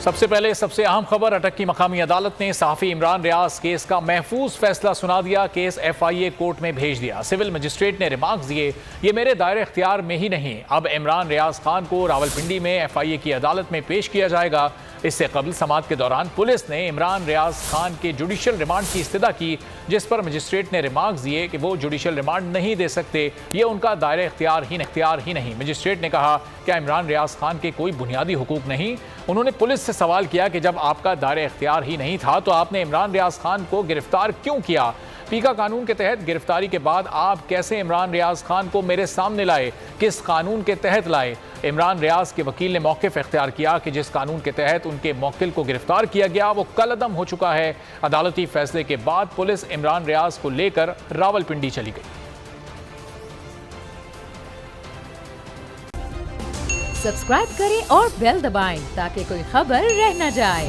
सबसे पहले सबसे अहम खबर, अटक की मकामी अदालत ने सहाफी इमरान रियाज केस का महफूज फैसला सुना दिया। केस FIA कोर्ट में भेज दिया। सिविल मजिस्ट्रेट ने रिमार्क्स दिए, ये मेरे दायरे इख्तियार में ही नहीं। अब इमरान रियाज खान को रावलपिंडी में FIA की अदालत में पेश किया जाएगा। इससे कबल समाअत के दौरान पुलिस ने इमरान रियाज खान के जुडिशल रिमांड की इस्तदा की, जिस पर मजिस्ट्रेट ने रिमार्क्स दिए कि वो जुडिशल रिमांड नहीं दे सकते, ये उनका दायरे इख्तियार ही नहीं। मजिस्ट्रेट ने कहा, क्या इमरान रियाज खान के कोई बुनियादी हुकूक नहीं? उन्होंने पुलिस से सवाल किया कि जब आपका दायरे इख्तियार ही नहीं था तो आपने इमरान रियाज खान को गिरफ्तार क्यों किया? पीका कानून के तहत गिरफ्तारी के बाद आप कैसे इमरान रियाज खान को मेरे सामने लाए? किस कानून के तहत लाए? इमरान रियाज के वकील ने मौक़िफ़ इख्तियार किया कि जिस कानून के तहत उनके मौक्किल को गिरफ्तार किया गया वो कलअदम हो चुका है। अदालती फैसले के बाद पुलिस इमरान रियाज को लेकर रावलपिंडी चली गई। सब्सक्राइब करें और बेल दबाएं ताकि कोई खबर रह न जाए।